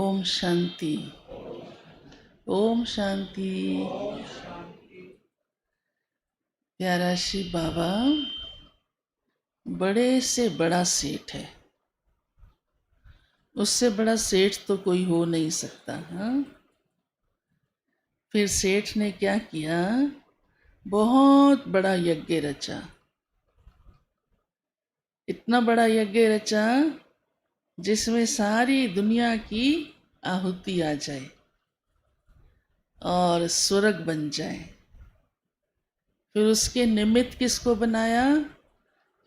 ओम शांति। ओम शांति। प्यारा श्री बाबा बड़े से बड़ा सेठ है, उससे बड़ा सेठ तो कोई हो नहीं सकता। हाँ, फिर सेठ ने क्या किया, बहुत बड़ा यज्ञ रचा। इतना बड़ा यज्ञ रचा जिसमें सारी दुनिया की आहुति आ जाए और स्वर्ग बन जाए। फिर उसके निमित्त किसको बनाया,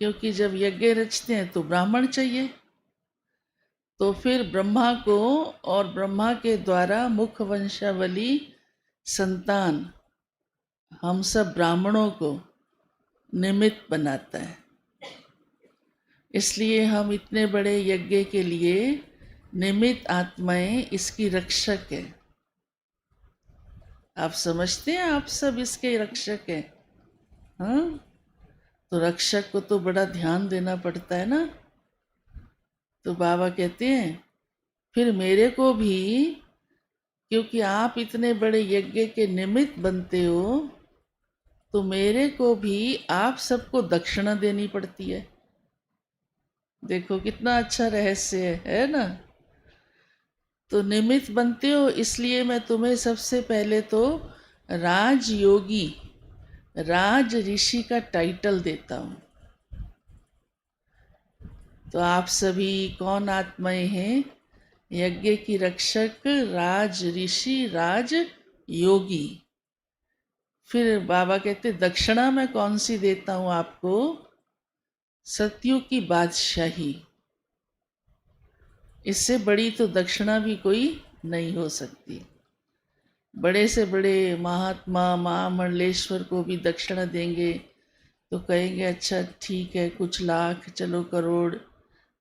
क्योंकि जब यज्ञ रचते हैं तो ब्राह्मण चाहिए। तो फिर ब्रह्मा को और ब्रह्मा के द्वारा मुख वंशावली संतान हम सब ब्राह्मणों को निमित्त बनाता है। इसलिए हम इतने बड़े यज्ञ के लिए निमित्त आत्माएं इसकी रक्षक है। आप समझते हैं, आप सब इसके रक्षक हैं। हाँ, तो रक्षक को तो बड़ा ध्यान देना पड़ता है ना। तो बाबा कहते हैं फिर मेरे को भी, क्योंकि आप इतने बड़े यज्ञ के निमित्त बनते हो, तो मेरे को भी आप सबको दक्षिणा देनी पड़ती है। देखो कितना अच्छा रहस्य है ना। तो निमित्त बनते हो, इसलिए मैं तुम्हें सबसे पहले तो राजयोगी, राज ऋषि का टाइटल देता हूँ। तो आप सभी कौन आत्माएं हैं, यज्ञ की रक्षक, राज ऋषि, राज योगी। फिर बाबा कहते दक्षिणा मैं कौन सी देता हूँ आपको, सत्युग की बादशाही। इससे बड़ी तो दक्षिणा भी कोई नहीं हो सकती। बड़े से बड़े महात्मा महामंडलेश्वर को भी दक्षिणा देंगे तो कहेंगे अच्छा ठीक है, कुछ लाख, चलो करोड़।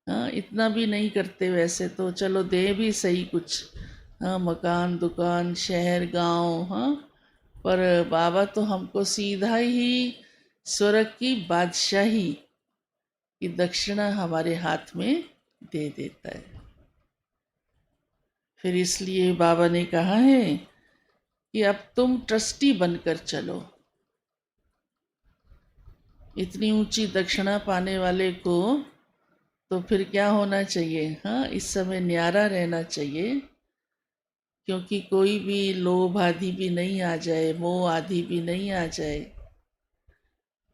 हाँ, इतना भी नहीं करते वैसे तो, चलो दे भी सही कुछ। हाँ, मकान दुकान शहर गांव। हाँ, पर बाबा तो हमको सीधा ही स्वर्ग की बादशाही की दक्षिणा हमारे हाथ में दे देता है। फिर इसलिए बाबा ने कहा है कि अब तुम ट्रस्टी बनकर चलो। इतनी ऊंची दक्षिणा पाने वाले को तो फिर क्या होना चाहिए। हाँ, इस समय न्यारा रहना चाहिए, क्योंकि कोई भी लोभ आदि भी नहीं आ जाए, मोह आदि भी नहीं आ जाए।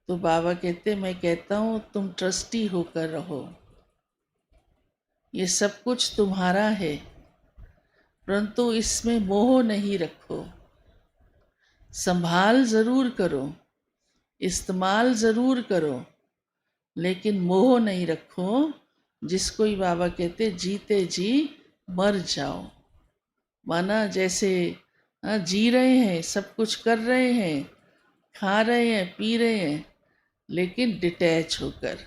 तो बाबा कहते, मैं कहता हूँ तुम ट्रस्टी होकर रहो। ये सब कुछ तुम्हारा है, परंतु इसमें मोह नहीं रखो। संभाल जरूर करो, इस्तेमाल जरूर करो, लेकिन मोह नहीं रखो। जिसको ही बाबा कहते जीते जी मर जाओ। माना जैसे जी रहे हैं, सब कुछ कर रहे हैं, खा रहे हैं, पी रहे हैं, लेकिन डिटैच होकर।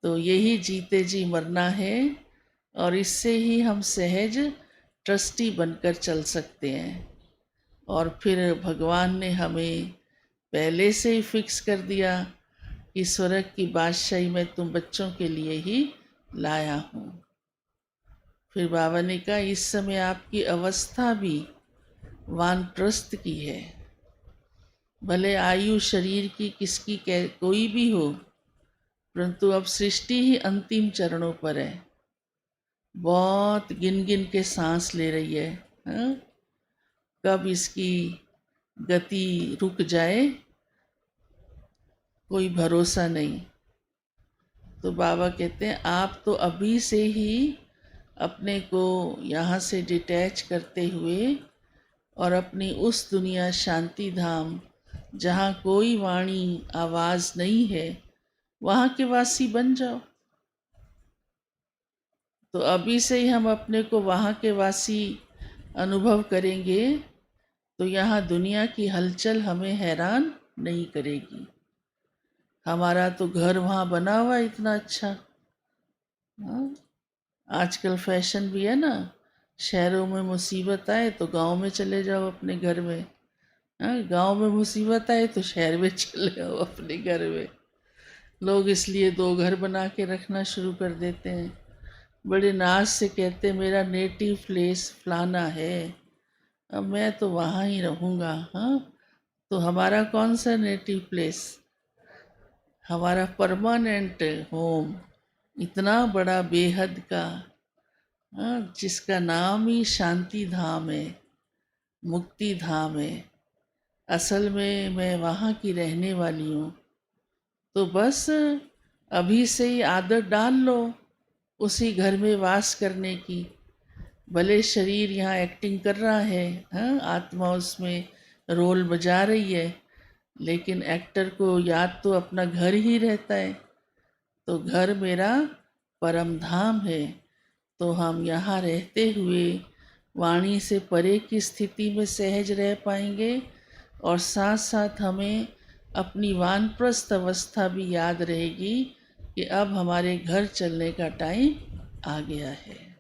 तो यही जीते जी मरना है, और इससे ही हम सहज ट्रस्टी बनकर चल सकते हैं। और फिर भगवान ने हमें पहले से ही फिक्स कर दिया कि स्वर्ग की बादशाही मैं तुम बच्चों के लिए ही लाया हूँ। फिर बाबा ने कहा इस समय आपकी अवस्था भी वानप्रस्थ की है। भले आयु शरीर की किसकी कोई भी हो, परंतु अब सृष्टि ही अंतिम चरणों पर है। बहुत गिन गिन के सांस ले रही है। हाँ? कब इसकी गति रुक जाए कोई भरोसा नहीं। तो बाबा कहते हैं आप तो अभी से ही अपने को यहाँ से डिटैच करते हुए और अपनी उस दुनिया शांति धाम जहाँ कोई वाणी आवाज़ नहीं है, वहाँ के वासी बन जाओ। तो अभी से ही हम अपने को वहाँ के वासी अनुभव करेंगे, तो यहाँ दुनिया की हलचल हमें हैरान नहीं करेगी। हमारा तो घर वहाँ बना हुआ इतना अच्छा। हाँ? आजकल फैशन भी है ना, शहरों में मुसीबत आए तो गांव में चले जाओ अपने घर में। हाँ, गांव में मुसीबत आए तो शहर में चले आओ अपने घर में। लोग इसलिए दो घर बना के रखना शुरू कर देते हैं। बड़े नाज से कहते मेरा नेटिव प्लेस फलाना है, अब मैं तो वहाँ ही रहूँगा। हाँ, तो हमारा कौन सा नेटिव प्लेस? हमारा परमानेंट होम इतना बड़ा बेहद का, हाँ, जिसका नाम ही शांति धाम है, मुक्ति धाम है। असल में मैं वहाँ की रहने वाली हूँ। तो बस अभी से ही आदत डाल लो उसी घर में वास करने की। भले शरीर यहाँ एक्टिंग कर रहा है, हाँ, आत्मा उसमें रोल बजा रही है, लेकिन एक्टर को याद तो अपना घर ही रहता है। तो घर मेरा परम धाम है। तो हम यहाँ रहते हुए वाणी से परे की स्थिति में सहज रह पाएंगे, और साथ साथ हमें अपनी वानप्रस्थ अवस्था भी याद रहेगी कि अब हमारे घर चलने का टाइम आ गया है।